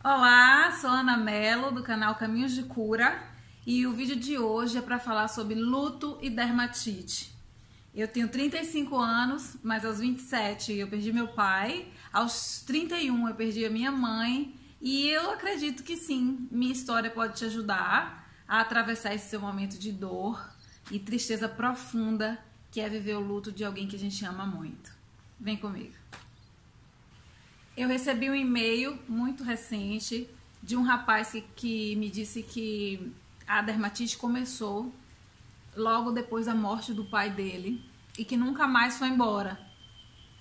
Olá, sou Ana Mello do canal Caminhos de Cura e o vídeo de hoje é para falar sobre luto e dermatite. Eu tenho 35 anos, mas aos 27 eu perdi meu pai, aos 31 eu perdi a minha mãe e eu acredito que sim, minha história pode te ajudar a atravessar esse seu momento de dor e tristeza profunda que é viver o luto de alguém que a gente ama muito. Vem comigo. Eu recebi um e-mail muito recente de um rapaz que me disse que a dermatite começou logo depois da morte do pai dele e que nunca mais foi embora,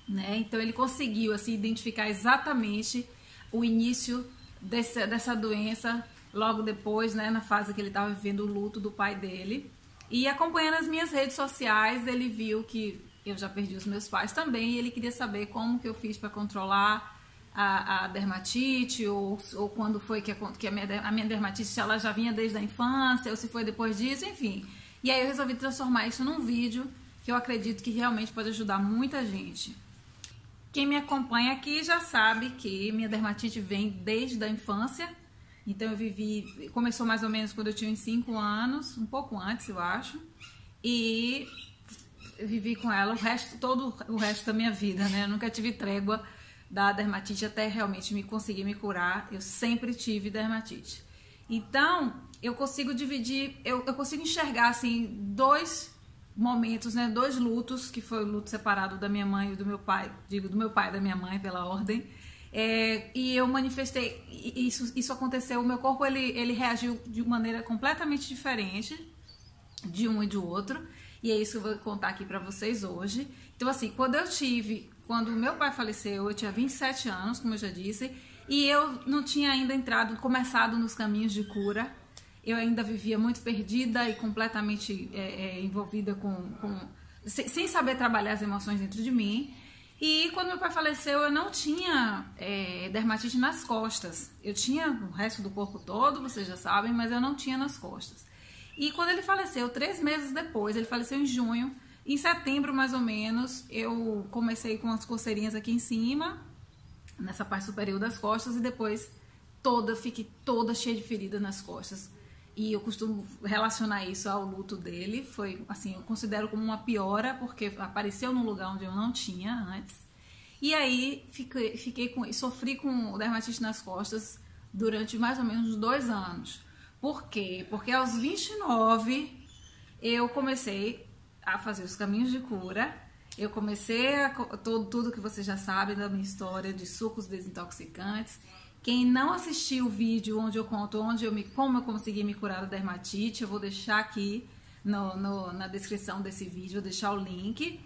né? Então ele conseguiu assim identificar exatamente o início dessa doença logo depois, né, na fase que ele estava vivendo o luto do pai dele. E acompanhando as minhas redes sociais, ele viu que eu já perdi os meus pais também e ele queria saber como que eu fiz para controlar a dermatite, ou quando foi que a minha dermatite, se ela já vinha desde a infância, ou se foi depois disso, enfim. E aí eu resolvi transformar isso num vídeo que eu acredito que realmente pode ajudar muita gente. Quem me acompanha aqui já sabe que minha dermatite vem desde a infância, então começou mais ou menos quando eu tinha uns 5 anos, um pouco antes eu acho, e vivi com ela todo o resto da minha vida, né? Eu nunca tive trégua da dermatite até realmente conseguir me curar. Eu sempre tive dermatite. Então, eu consigo dividir, eu consigo enxergar assim dois momentos, né, dois lutos, que foi o luto separado da minha mãe e do meu pai, digo do meu pai e da minha mãe pela ordem. E eu manifestei, isso aconteceu, o meu corpo ele reagiu de maneira completamente diferente de um e do outro, e é isso que eu vou contar aqui pra vocês hoje. Então assim, quando o meu pai faleceu, eu tinha 27 anos, como eu já disse, e eu não tinha ainda começado nos caminhos de cura. Eu ainda vivia muito perdida e completamente envolvida sem saber trabalhar as emoções dentro de mim. E quando meu pai faleceu, eu não tinha dermatite nas costas. Eu tinha o resto do corpo todo, vocês já sabem, mas eu não tinha nas costas. E quando ele faleceu, 3 meses depois, ele faleceu em junho, em setembro, mais ou menos, eu comecei com as coceirinhas aqui em cima, nessa parte superior das costas, e depois fiquei toda cheia de feridas nas costas. E eu costumo relacionar isso ao luto dele. Foi, assim, eu considero como uma piora, porque apareceu num lugar onde eu não tinha antes. E aí, sofri com dermatite nas costas durante mais ou menos 2 anos. Por quê? Porque aos 29, eu comecei a fazer os caminhos de cura. Eu comecei tudo que vocês já sabem da minha história de sucos desintoxicantes. Quem não assistiu o vídeo onde eu conto como eu consegui me curar da dermatite, eu vou deixar aqui na descrição desse vídeo, vou deixar o link.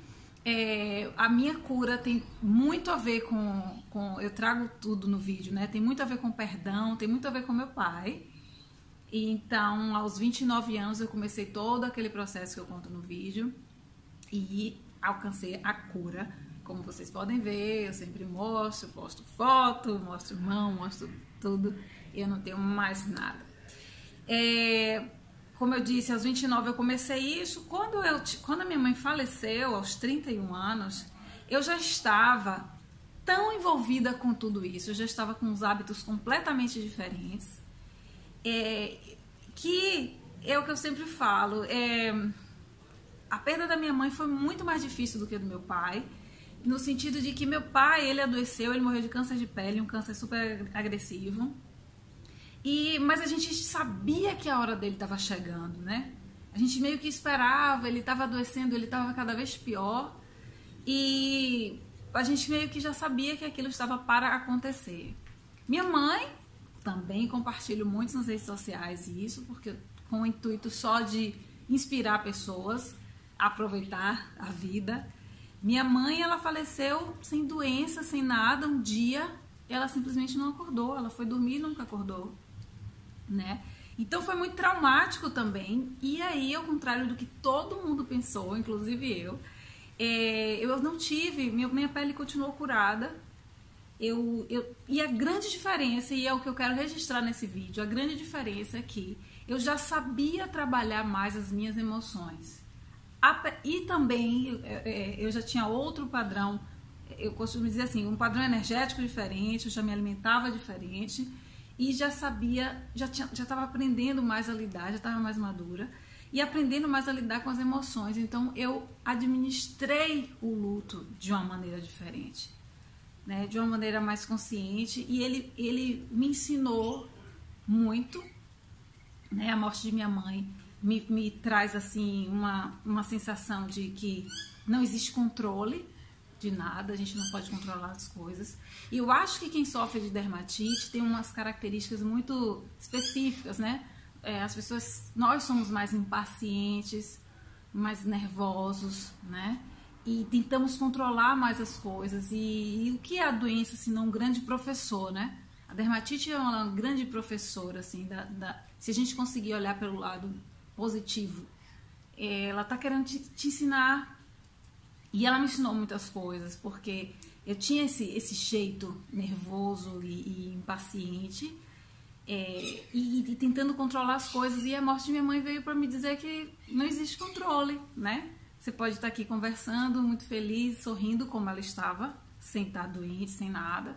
A minha cura tem muito a ver eu trago tudo no vídeo, né? Tem muito a ver com perdão, tem muito a ver com meu pai. E então, aos 29 anos, eu comecei todo aquele processo que eu conto no vídeo e alcancei a cura. Como vocês podem ver, eu sempre posto foto, mostro mão, mostro tudo. Eu não tenho mais nada. Como eu disse, aos 29 eu comecei isso. Quando a minha mãe faleceu, aos 31 anos, eu já estava tão envolvida com tudo isso, eu já estava com uns hábitos completamente diferentes. Que é o que eu sempre falo, a perda da minha mãe foi muito mais difícil do que a do meu pai, no sentido de que meu pai, ele adoeceu, ele morreu de câncer de pele, um câncer super agressivo, mas a gente sabia que a hora dele estava chegando, né? A gente meio que esperava, ele estava adoecendo, ele estava cada vez pior, e a gente meio que já sabia que aquilo estava para acontecer. Minha mãe, também compartilho muito nas redes sociais isso, porque com o intuito só de inspirar pessoas a aproveitar a vida. Minha mãe, ela faleceu sem doença, sem nada. Um dia, ela simplesmente não acordou. Ela foi dormir e nunca acordou, né? Então foi muito traumático também. E aí, ao contrário do que todo mundo pensou, inclusive eu não tive, minha pele continuou curada. E a grande diferença, e é o que eu quero registrar nesse vídeo, a grande diferença é que eu já sabia trabalhar mais as minhas emoções. E também eu já tinha outro padrão, eu costumo dizer assim, um padrão energético diferente, eu já me alimentava diferente. e já sabia, já estava aprendendo mais a lidar, já estava mais madura e aprendendo mais a lidar com as emoções. Então eu administrei o luto de uma maneira diferente, né? De uma maneira mais consciente, e ele me ensinou muito, né? A morte de minha mãe me traz assim uma sensação de que não existe controle de nada, a gente não pode controlar as coisas. E eu acho que quem sofre de dermatite tem umas características muito específicas, né? As pessoas, nós somos mais impacientes, mais nervosos, né? E tentamos controlar mais as coisas. E o que é a doença, se não um grande professor, né? A dermatite é uma grande professora, assim, se a gente conseguir olhar pelo lado positivo. Ela está querendo te ensinar. E ela me ensinou muitas coisas, porque eu tinha esse jeito nervoso e impaciente, e tentando controlar as coisas. E a morte de minha mãe veio para me dizer que não existe controle, né? Você pode estar aqui conversando, muito feliz, sorrindo como ela estava, sem estar doente, sem nada,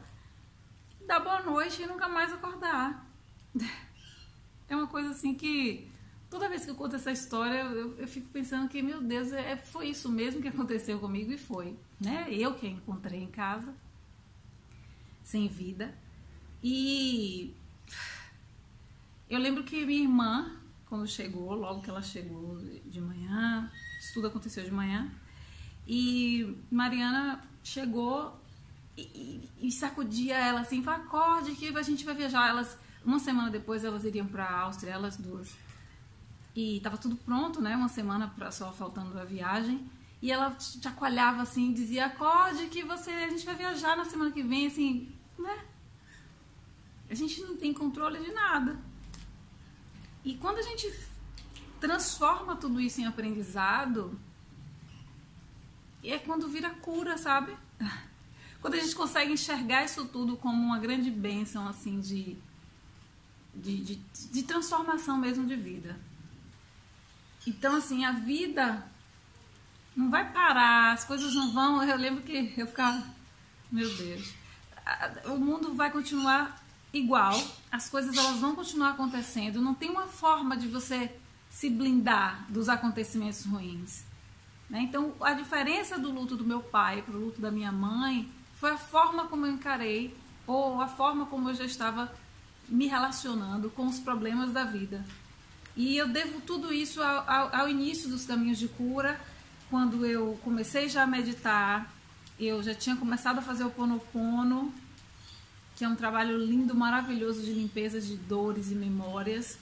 dar boa noite e nunca mais acordar. É uma coisa assim que toda vez que eu conto essa história, eu fico pensando que, meu Deus, foi isso mesmo que aconteceu comigo, e foi, né? Eu que a encontrei em casa, sem vida. E eu lembro que minha irmã, quando chegou, logo que ela chegou de manhã, isso tudo aconteceu de manhã, e Mariana chegou e sacudia ela assim, acorde que a gente vai viajar. Uma semana depois elas iriam para a Áustria, elas duas. E estava tudo pronto, né? Uma semana só faltando a viagem. E ela chacoalhava assim, dizia, acorde que a gente vai viajar na semana que vem, assim, né? A gente não tem controle de nada. E quando a gente transforma tudo isso em aprendizado, é quando vira cura, sabe? Quando a gente consegue enxergar isso tudo como uma grande bênção, assim, de transformação mesmo de vida. Então, assim, a vida não vai parar, as coisas não vão... Eu lembro que eu ficava... Meu Deus. O mundo vai continuar igual, as coisas elas vão continuar acontecendo. Não tem uma forma de você se blindar dos acontecimentos ruins, né? Então, a diferença do luto do meu pai para o luto da minha mãe foi a forma como eu encarei, ou a forma como eu já estava me relacionando com os problemas da vida. E eu devo tudo isso ao início dos caminhos de cura, quando eu comecei já a meditar. Eu já tinha começado a fazer o Ho'oponopono, que é um trabalho lindo, maravilhoso de limpeza de dores e memórias.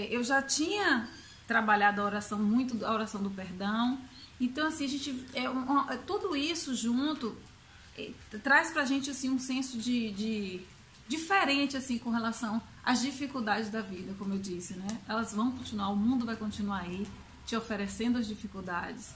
Eu já tinha trabalhado muito a oração do perdão. Então, assim, tudo isso junto traz pra gente assim, um senso de diferente assim, com relação às dificuldades da vida, como eu disse, né? Elas vão continuar, o mundo vai continuar aí, te oferecendo as dificuldades.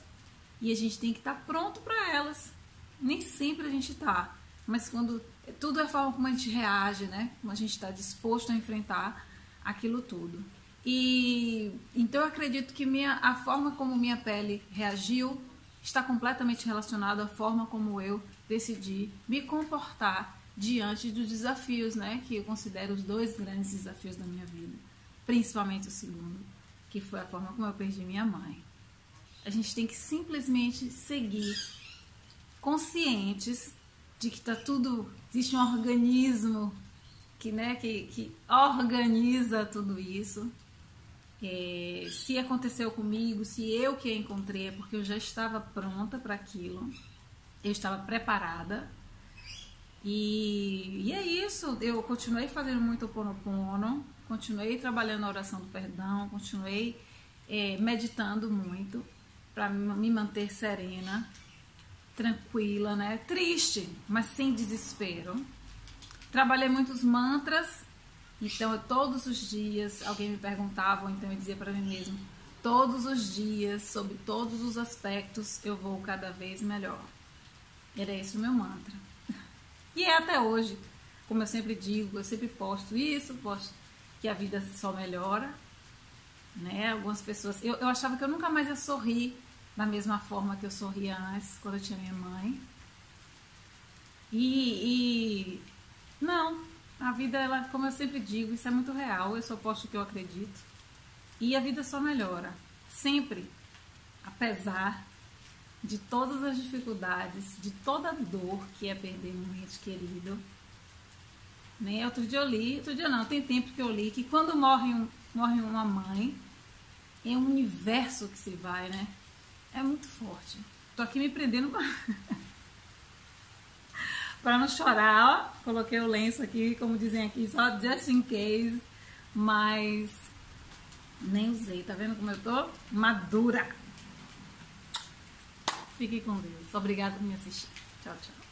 E a gente tem que estar pronto para elas. Nem sempre a gente está, mas quando tudo é a forma como a gente reage, né? Como a gente está disposto a enfrentar aquilo tudo. E então eu acredito que a forma como minha pele reagiu está completamente relacionada à forma como eu decidi me comportar diante dos desafios, né? Que eu considero os 2 grandes desafios da minha vida, principalmente o segundo, que foi a forma como eu perdi minha mãe. A gente tem que simplesmente seguir conscientes de que tá tudo, existe um organismo que organiza tudo isso. Se aconteceu comigo, se eu que a encontrei, é porque eu já estava pronta para aquilo, eu estava preparada. E é isso, eu continuei fazendo muito Ho'oponopono, continuei trabalhando a oração do perdão, continuei meditando muito para me manter serena, tranquila, né? Triste, mas sem desespero. Trabalhei muitos mantras, então todos os dias alguém me perguntava, ou então eu dizia para mim mesmo, todos os dias, sobre todos os aspectos, eu vou cada vez melhor. Era esse o meu mantra. E é até hoje, como eu sempre digo, eu sempre posto que a vida só melhora, né? Algumas pessoas, eu achava que eu nunca mais ia sorrir da mesma forma que eu sorria antes, quando eu tinha minha mãe. Não, A vida, ela, como eu sempre digo, isso é muito real, eu só posto o que eu acredito. E a vida só melhora, sempre, apesar de todas as dificuldades, de toda a dor que é perder um ente querido. Né? Outro dia não, tem tempo que eu li que quando morre uma mãe, é um universo que se vai, né? É muito forte. Tô aqui me prendendo para não chorar, ó. Coloquei o lenço aqui, como dizem aqui, só just in case, mas nem usei, tá vendo como eu tô? Madura. Fique com Deus. Obrigada por me assistir. Tchau, tchau.